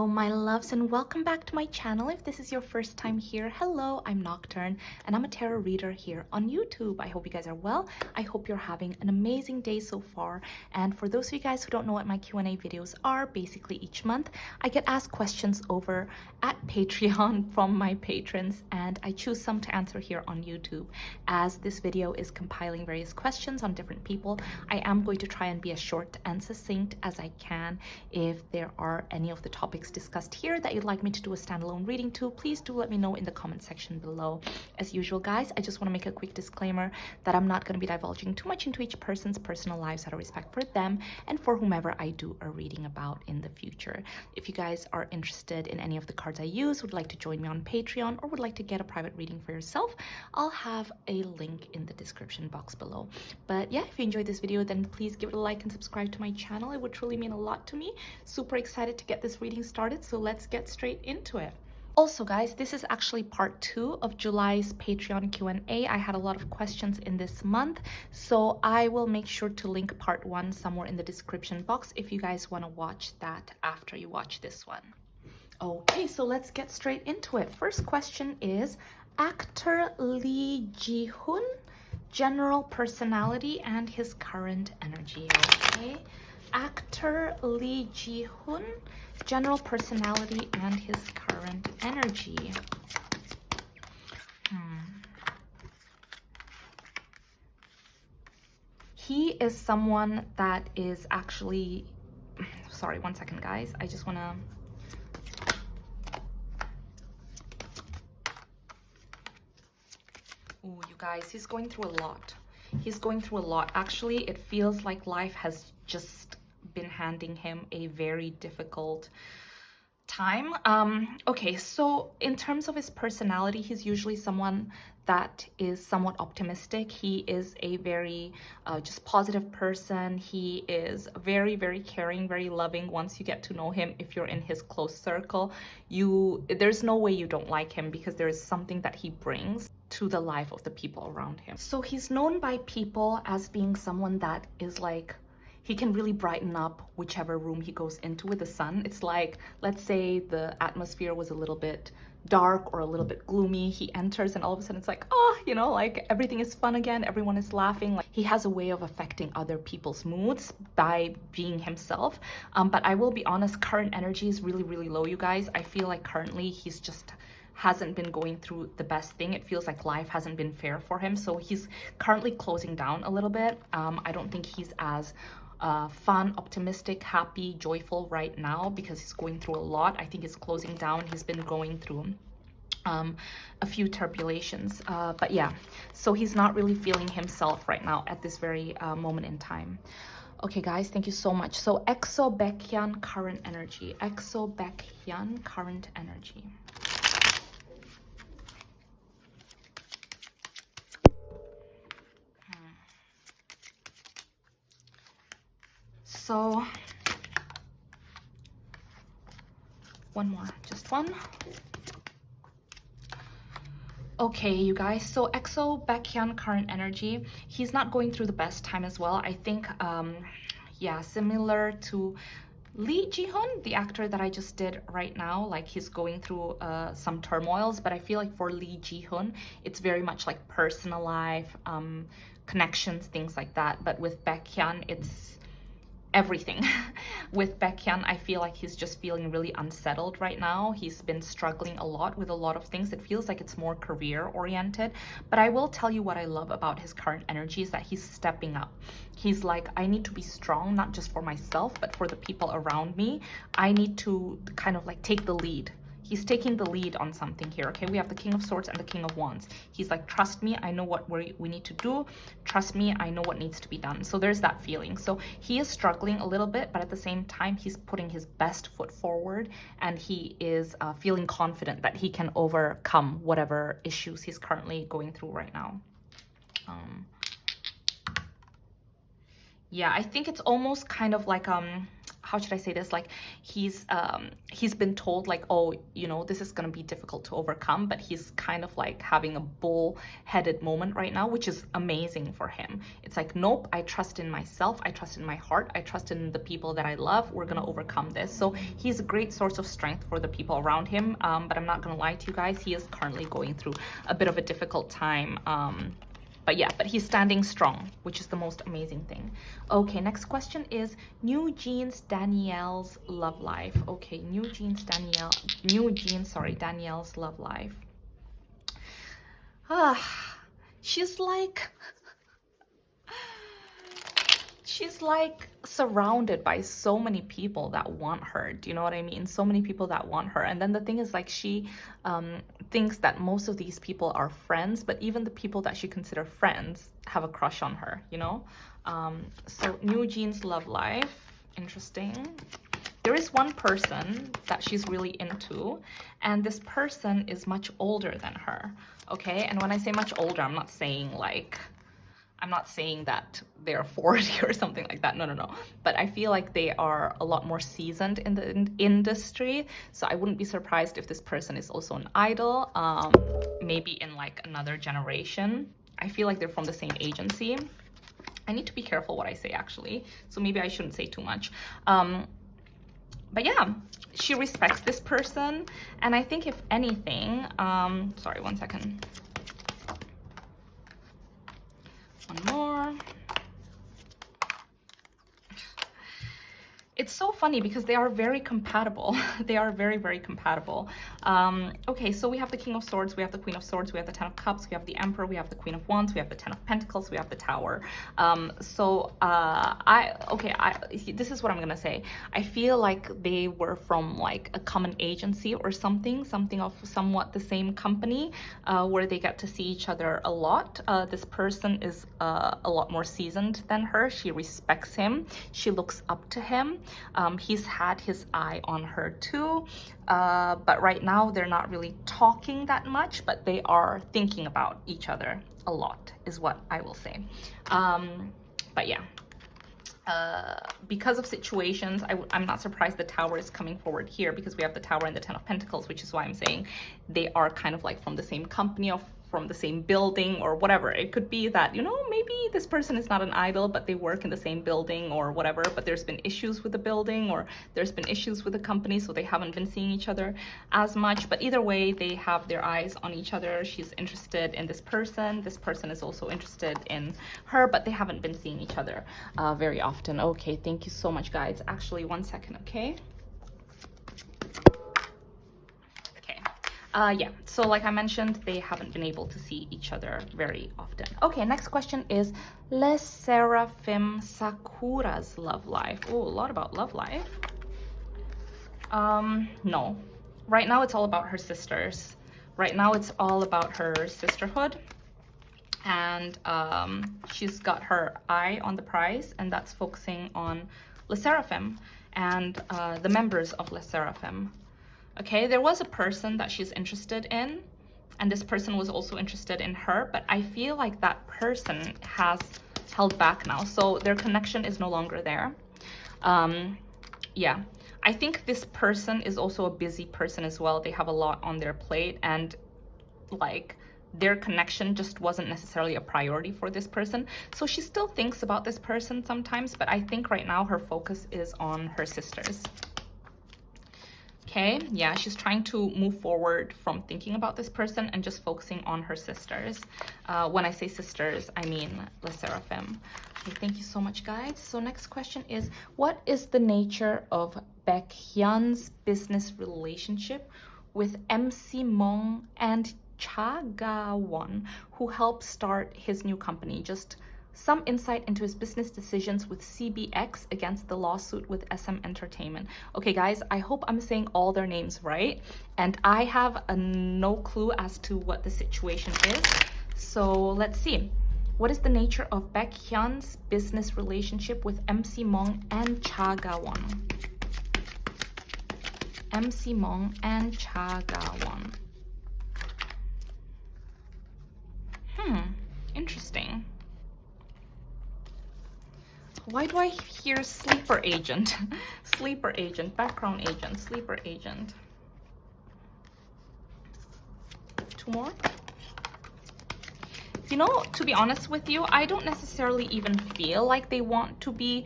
Hello my loves, and welcome back to my channel. If this is your first time here, hello, I'm Nocturne and I'm a tarot reader here on YouTube. I hope you guys are well. I hope you're having an amazing day so far. And for those of you guys who don't know what my Q&A videos are, basically each month I get asked questions over at Patreon from my patrons, and I choose some to answer here on YouTube. As this video is compiling various questions on different people, I am going to try and be as short and succinct as I can. If there are any of the topics discussed here that you'd like me to do a standalone reading to, please do let me know in the comment section below. As usual guys, I just want to make a quick disclaimer that I'm not going to be divulging too much into each person's personal lives out of respect for them and for whomever I do a reading about in the future. If you guys are interested in any of the cards I use, would like to join me on Patreon, or would like to get a private reading for yourself, I'll have a link in the description box below. But yeah, if you enjoyed this video, then please give it a like and subscribe to my channel. It would truly mean a lot to me. Super excited to get this reading started, so let's get straight into it. Also guys, this is actually part 2 of July's Patreon Q&A. I had a lot of questions in this month, so I will make sure to link part 1 somewhere in the description box if you guys want to watch that after you watch this one. Okay, so let's get straight into it. First question is actor Lee Je Hoon, general personality and his current energy. Okay, actor Lee Je Hoon, general personality and his current energy. He is someone that is actually, sorry, one second guys, I just want to, oh you guys, he's going through a lot. He's going through a lot. Actually, it feels like life has just been handing him a very difficult time. Okay, so in terms of his personality, he's usually someone that is somewhat optimistic. He is a very just positive person. He is very, very caring, very loving. Once you get to know him, if you're in his close circle, there's no way you don't like him, because there is something that he brings to the life of the people around him. So he's known by people as being someone that is like, he can really brighten up whichever room he goes into with the sun. It's like, let's say the atmosphere was a little bit dark or a little bit gloomy. He enters and all of a sudden it's like, oh, you know, like everything is fun again. Everyone is laughing. Like, he has a way of affecting other people's moods by being himself. But I will be honest, current energy is really, really low, you guys. I feel like currently he's just hasn't been going through the best thing. It feels like life hasn't been fair for him. So he's currently closing down a little bit. I don't think he's as fun, optimistic, happy, joyful right now, because he's going through a lot. I think he's closing down. He's been going through a few turbulations, but yeah, so he's not really feeling himself right now at this very moment in time. Okay guys, thank you so much. So Exo Baekhyun, current energy. Exo Baekhyun, current energy. So one more, just one. Okay, you guys, so Exo Baekhyun, current energy, he's not going through the best time as well. I think, yeah, similar to Lee Je Hoon, the actor that I just did right now, like he's going through some turmoils, but I feel like for Lee Je Hoon, it's very much like personal life, connections, things like that. But with Baekhyun, it's everything. With Baekhyun, I feel like he's just feeling really unsettled right now. He's been struggling a lot with a lot of things. It feels like it's more career oriented, but I will tell you what I love about his current energy is that he's stepping up. He's like, I need to be strong, not just for myself, but for the people around me. I need to kind of like take the lead. He's taking the lead on something here, okay? We have the King of Swords and the King of Wands. He's like, trust me, I know what we need to do. Trust me, I know what needs to be done. So there's that feeling. So he is struggling a little bit, but at the same time, he's putting his best foot forward, and he is feeling confident that he can overcome whatever issues he's currently going through right now. Yeah, I think it's almost kind of like how should I say this? Like he's been told like, oh, you know, this is gonna be difficult to overcome, but he's kind of like having a bull-headed moment right now, which is amazing for him. It's like, nope, I trust in myself, I trust in my heart, I trust in the people that I love. We're gonna overcome this. So he's a great source of strength for the people around him. But I'm not gonna lie to you guys, he is currently going through a bit of a difficult time. But yeah, but he's standing strong, which is the most amazing thing. Okay, next question is Newjeans Danielle's love life. Okay, Newjeans Danielle's love life. She's like surrounded by so many people that want her. Do you know what I mean? So many people that want her. And then the thing is, like, she thinks that most of these people are friends, but even the people that she considers friends have a crush on her, you know? So Newjeans love life, interesting. There is one person that she's really into, and this person is much older than her, okay? And when I say much older, I'm not saying that they're 40 or something like that. No. But I feel like they are a lot more seasoned in the industry. So I wouldn't be surprised if this person is also an idol, maybe in like another generation. I feel like they're from the same agency. I need to be careful what I say, actually. So maybe I shouldn't say too much. But yeah, she respects this person. And I think if anything, sorry, one second. One more. It's so funny because they are very compatible. They are very, very compatible. Okay, so we have the King of Swords, we have the Queen of Swords, we have the Ten of Cups, we have the Emperor, we have the Queen of Wands, we have the Ten of Pentacles, we have the Tower. This is what I'm gonna say. I feel like they were from like a common agency or something of somewhat the same company, where they get to see each other a lot. This person is a lot more seasoned than her. She respects him. She looks up to him. He's had his eye on her too, but right now they're not really talking that much, but they are thinking about each other a lot, is what I will say. But yeah, because of situations, I'm not surprised the Tower is coming forward here, because we have the Tower and the Ten of Pentacles, which is why I'm saying they are kind of like from the same company, or from the same building, or whatever. It could be that, you know, maybe this person is not an idol, but they work in the same building or whatever, but there's been issues with the building, or there's been issues with the company, so they haven't been seeing each other as much. But either way, they have their eyes on each other. She's interested in this person is also interested in her, but they haven't been seeing each other very often. Okay, thank you so much, guys. Actually, one second, okay? Yeah, so like I mentioned, they haven't been able to see each other very often. Okay, next question is Sserafim Sakura's love life. Oh, a lot about love life. No. Right now it's all about her sisters. Right now it's all about her sisterhood. And she's got her eye on the prize, and that's focusing on Sserafim and the members of Sserafim. Okay, there was a person that she's interested in, and this person was also interested in her, but I feel like that person has held back now, so their connection is no longer there. Yeah, I think this person is also a busy person as well. They have a lot on their plate, and like their connection just wasn't necessarily a priority for this person. So she still thinks about this person sometimes, but I think right now her focus is on her sisters. Okay, yeah, she's trying to move forward from thinking about this person and just focusing on her sisters. When I say sisters, I mean Sserafim. Okay, thank you so much, guys. So next question is, what is the nature of Baekhyun's business relationship with MC Mong and Gawon, who helped start his new company? Just some insight into his business decisions with CBX against the lawsuit with SM Entertainment. Okay, guys, I hope I'm saying all their names right, and I have no clue as to what the situation is. So let's see. What is the nature of Baekhyun's business relationship with MC Mong and Gawon? MC Mong and Gawon. Interesting. Why do I hear sleeper agent? Sleeper agent, background agent, sleeper agent. Two more. You know, to be honest with you, I don't necessarily even feel like they want to be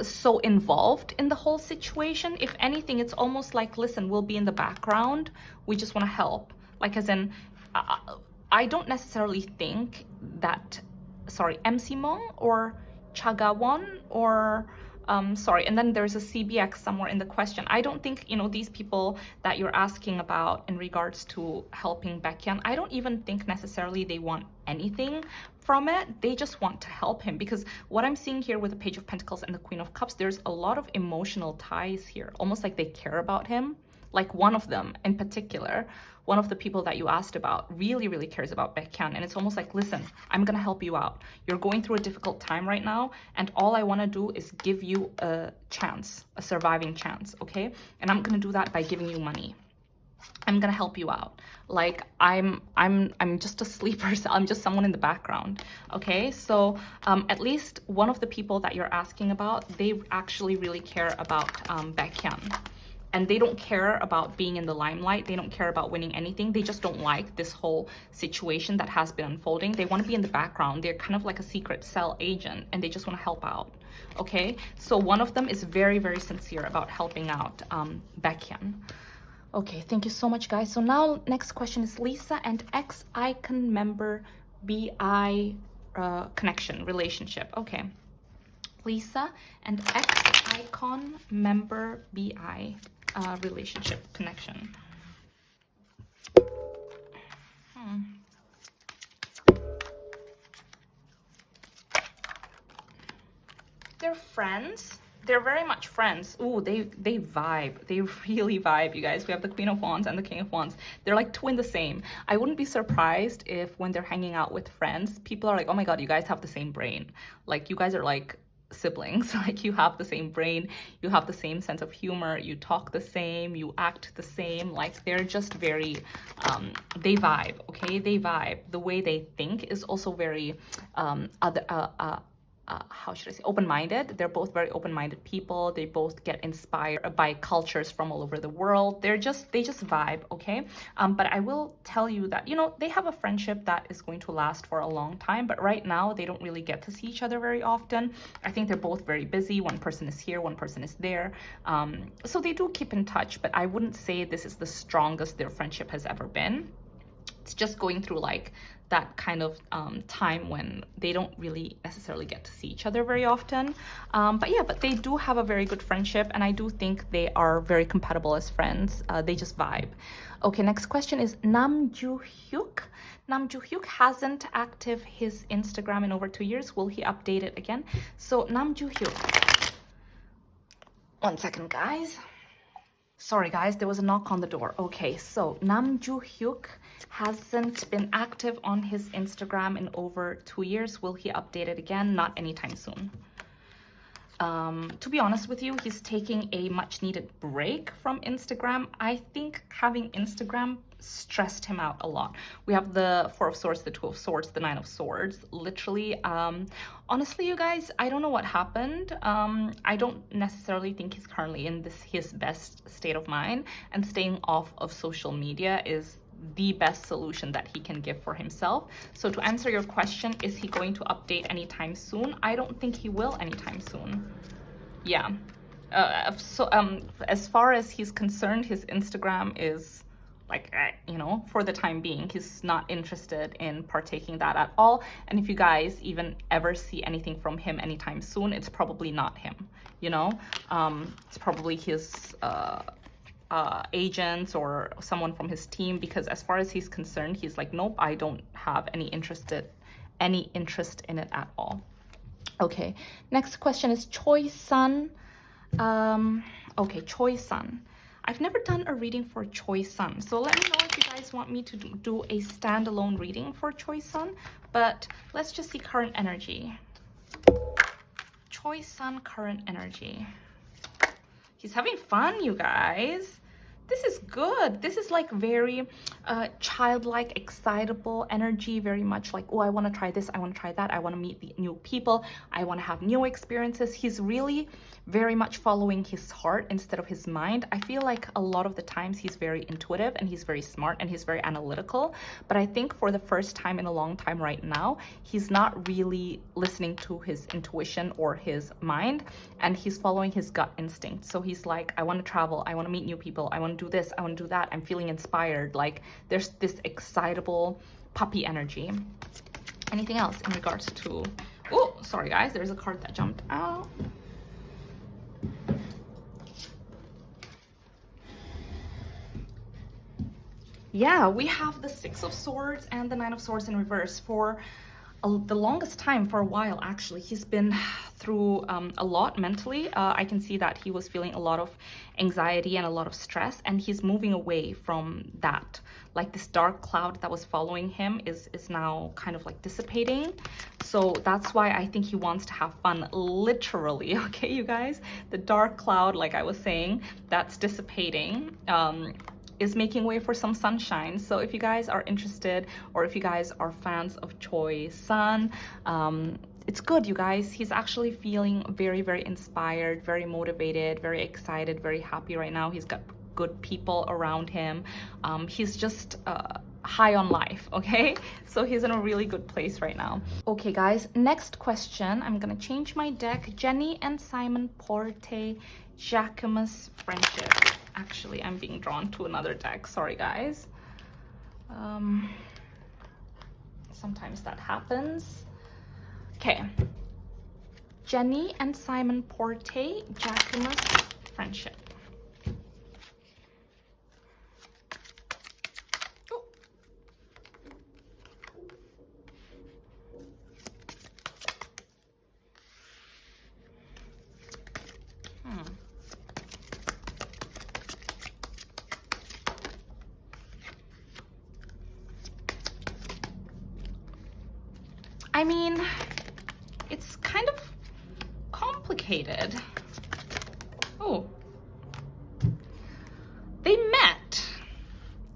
so involved in the whole situation. If anything, it's almost like, listen, we'll be in the background. We just want to help. Like, as in, I don't necessarily think that, sorry, MC Mong or Gawon or sorry, and then there's a CBX somewhere in the question. I don't think, you know, these people that you're asking about in regards to helping Baekhyun, I don't even think necessarily they want anything from it. They just want to help him, because what I'm seeing here with the Page of Pentacles and the Queen of Cups, there's a lot of emotional ties here, almost like they care about him. Like one of them in particular, one of the people that you asked about really, really cares about Baekhyun. And it's almost like, listen, I'm going to help you out. You're going through a difficult time right now. And all I want to do is give you a chance, a surviving chance. Okay. And I'm going to do that by giving you money. I'm going to help you out. Like I'm just a sleeper. I'm just someone in the background. Okay. So at least one of the people that you're asking about, they actually really care about Baekhyun. And they don't care about being in the limelight. They don't care about winning anything. They just don't like this whole situation that has been unfolding. They want to be in the background. They're kind of like a secret cell agent, and they just want to help out. Okay, so one of them is very, very sincere about helping out Baekhyun. Okay, thank you so much, guys. So now next question is Lisa and ex-Ikon member BI connection, relationship. Okay, Lisa and ex-Ikon member BI relationship connection. They're friends. They're very much friends. Ooh, they vibe. They really vibe, you guys. We have the Queen of Wands and the King of Wands. They're like two in the same. I wouldn't be surprised if when they're hanging out with friends, people are like, oh my God, you guys have the same brain. Like, you guys are like siblings. Like, you have the same brain, you have the same sense of humor, you talk the same, you act the same. Like, they're just very they vibe. Okay, they vibe. The way they think is also very how should I say, open-minded. They're both very open-minded people. They both get inspired by cultures from all over the world. They just vibe. Okay, but I will tell you that, you know, they have a friendship that is going to last for a long time, but right now they don't really get to see each other very often. I think they're both very busy. One person is here, one person is there, so they do keep in touch, but I wouldn't say this is the strongest their friendship has ever been. It's just going through like that kind of time when they don't really necessarily get to see each other very often. But yeah, but they do have a very good friendship, and I do think they are very compatible as friends. They just vibe. Okay, next question is Joo Hyuk. Joo Hyuk hasn't active his Instagram in over 2 years. Will he update it again? So Joo Hyuk. One second, guys. Sorry, guys, there was a knock on the door. Okay, so Joo Hyuk hasn't been active on his Instagram in over 2 years. Will he update it again? Not anytime soon. To be honest with you, he's taking a much needed break from Instagram. I think having Instagram stressed him out a lot. We have the Four of Swords, the Two of Swords, the Nine of Swords. Literally, honestly, you guys, I don't know what happened. I don't necessarily think he's currently in his best state of mind, and staying off of social media is the best solution that he can give for himself. So to answer your question, is he going to update anytime soon? I don't think he will anytime soon. Yeah. As far as he's concerned, his Instagram is like, you know, for the time being, he's not interested in partaking that at all. And if you guys even ever see anything from him anytime soon, it's probably not him, you know? It's probably his agents or someone from his team, because as far as he's concerned, he's like, nope, I don't have any interest in it at all. Okay, next question is Choi San. Okay, Choi San. I've never done a reading for Choi San, so let me know if you guys want me to do a standalone reading for Choi San, but let's just see current energy. Choi San, current energy. He's having fun, you guys. this is good. This is like very childlike, excitable energy, very much like, oh, I want to try this, I want to try that, I want to meet the new people, I want to have new experiences. He's really very much following his heart instead of his mind. I feel like a lot of the times he's very intuitive and he's very smart and he's very analytical, but I think for the first time in a long time right now, he's not really listening to his intuition or his mind, and he's following his gut instinct. So he's like, I want to travel, I want to meet new people, I want to do this, I want to do that, I'm feeling inspired. Like there's this excitable puppy energy. Anything else in regards to, oh, sorry guys, there's a card that jumped out. Yeah, we have the Six of Swords and the Nine of Swords in reverse. For the longest time, for a while actually, he's been through a lot mentally. I can see that he was feeling a lot of anxiety and a lot of stress, and he's moving away from that. Like this dark cloud that was following him is now kind of like dissipating. So that's why I think he wants to have fun, literally, okay, you guys? The dark cloud, like I was saying, that's dissipating. Is making way for some sunshine. So if you guys are interested, or if you guys are fans of Choi San, it's good, you guys. He's actually feeling very, very inspired, very motivated, very excited, very happy right now. He's got good people around him. He's just high on life, okay? So he's in a really good place right now. Okay, guys, next question. I'm gonna change my deck. Jennie and Simon Porte, Jacquemus friendship. Actually, I'm being drawn to another deck. Sorry, guys. Sometimes that happens. Okay. Jennie and Simon Porte, Jacquemus friendship. Oh. I mean, it's kind of complicated. Oh, they met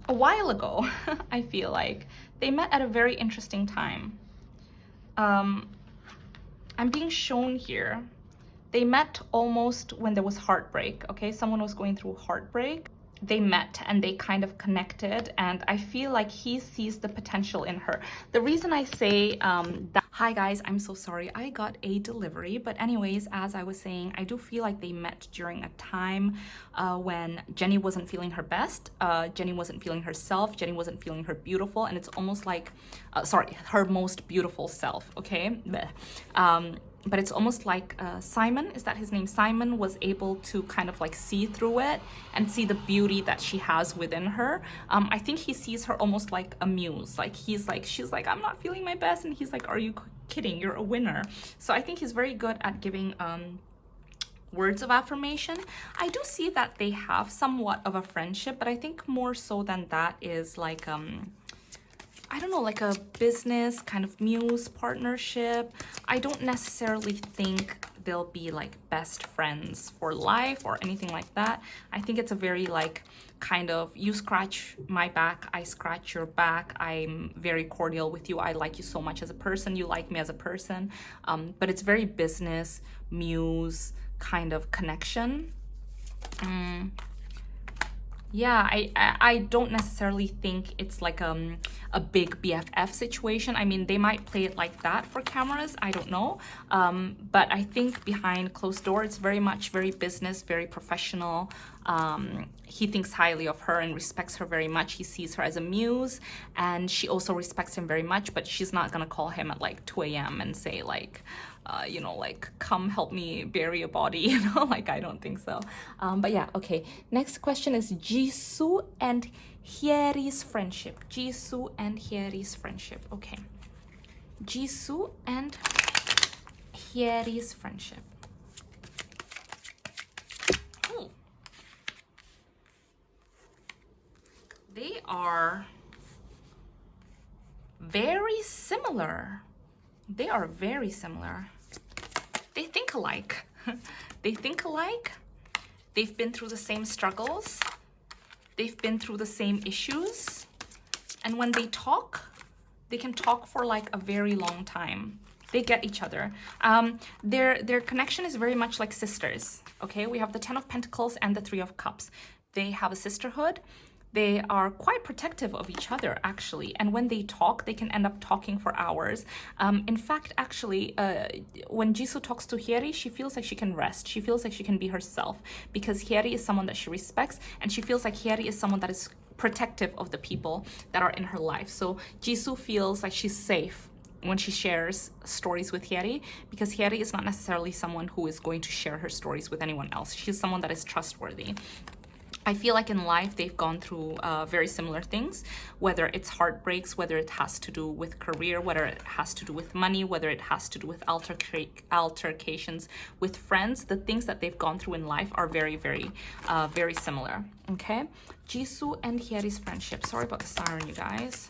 a while ago. I feel like they met at a very interesting time. I'm being shown here. They met almost when there was heartbreak, okay? Someone was going through heartbreak. They met and they kind of connected, and I feel like he sees the potential in her. The reason I say that, hi guys, I'm so sorry, I got a delivery, but anyways, as I was saying, I do feel like they met during a time when Jennie wasn't feeling her best, Jennie wasn't feeling herself, Jennie wasn't feeling her beautiful, and it's almost like, sorry, her most beautiful self, okay? But it's almost like Simon, is that his name? Simon was able to kind of like see through it and see the beauty that she has within her. I think he sees her almost like a muse. Like she's like, I'm not feeling my best. And he's like, are you kidding? You're a winner. So I think he's very good at giving words of affirmation. I do see that they have somewhat of a friendship, but I think more so than that is like, I don't know, like a business kind of muse partnership. I don't necessarily think they'll be like best friends for life or anything like that. I think it's a very like kind of, you scratch my back, I scratch your back. I'm very cordial with you. I like you so much as a person. You like me as a person. But it's very business, muse kind of connection. Yeah, I don't necessarily think it's like a big BFF situation. I mean, they might play it like that for cameras, I don't know. But I think behind closed doors, it's very much very business, very professional. He thinks highly of her and respects her very much. He sees her as a muse, and she also respects him very much, but she's not gonna call him at like 2 a.m. and say like, you know, like, come help me bury a body, you know, like, I don't think so. But yeah, okay. Next question is JISOO and Hyeri's friendship. JISOO and Hyeri's friendship. Okay. JISOO and Hyeri's friendship. Oh. They are very similar. They are very similar. They think alike. They think alike. They've been through the same struggles. they've been through the same issues. And when they talk, they can talk for like a very long time. They get each other. Their connection is very much like sisters, okay? We have the 10 of Pentacles and the 3 of Cups. They have a sisterhood. They are quite protective of each other, actually. And when they talk, they can end up talking for hours. In fact, actually, when JISOO talks to Hyeri, she feels like she can rest. She feels like she can be herself because Hyeri is someone that she respects, and she feels like Hyeri is someone that is protective of the people that are in her life. So JISOO feels like she's safe when she shares stories with Hyeri, because Hyeri is not necessarily someone who is going to share her stories with anyone else. She's someone that is trustworthy. I feel like in life they've gone through very similar things, whether it's heartbreaks, whether it has to do with career, whether it has to do with money, whether it has to do with altercations with friends. The things that they've gone through in life are very, very similar, okay? JISOO and Hyeri's friendship. Sorry about the siren, you guys.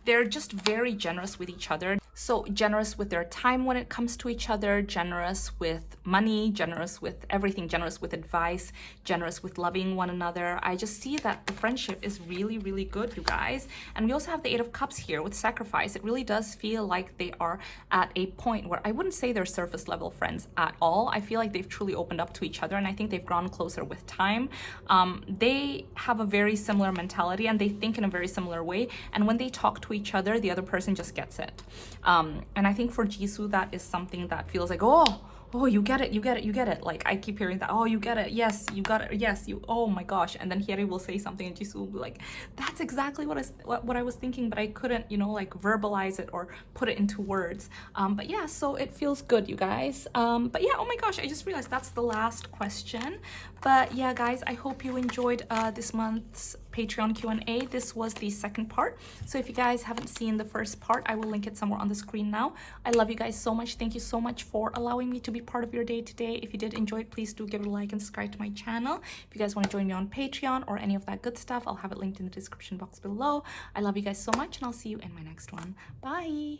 They're just very generous with each other. So generous with their time when it comes to each other, generous with money, generous with everything, generous with advice, generous with loving one another. I just see that the friendship is really, really good, you guys. And we also have the 8 of Cups here with sacrifice. It really does feel like they are at a point where I wouldn't say they're surface level friends at all. I feel like they've truly opened up to each other, and I think they've grown closer with time. They have a very similar mentality, and they think in a very similar way. And when they talk to each other, the other person just gets it. And I think for JISOO, that is something that feels like, oh, you get it, you get it, you get it. Like, I keep hearing that, oh, you get it, yes, you got it, yes, you, oh my gosh. And then Hyeri will say something and JISOO will be like, that's exactly what I was thinking, but I couldn't, you know, like verbalize it or put it into words. But yeah, so it feels good, you guys. But yeah, oh my gosh, I just realized that's the last question. But yeah, guys, I hope you enjoyed this month's Patreon Q&A. This was the second part. So if you guys haven't seen the first part, I will link it somewhere on the screen now. I love you guys so much. Thank you so much for allowing me to be part of your day today. If you did enjoy it, please do give it a like and subscribe to my channel. If you guys want to join me on Patreon or any of that good stuff, I'll have it linked in the description box below. I love you guys so much, and I'll see you in my next one. Bye.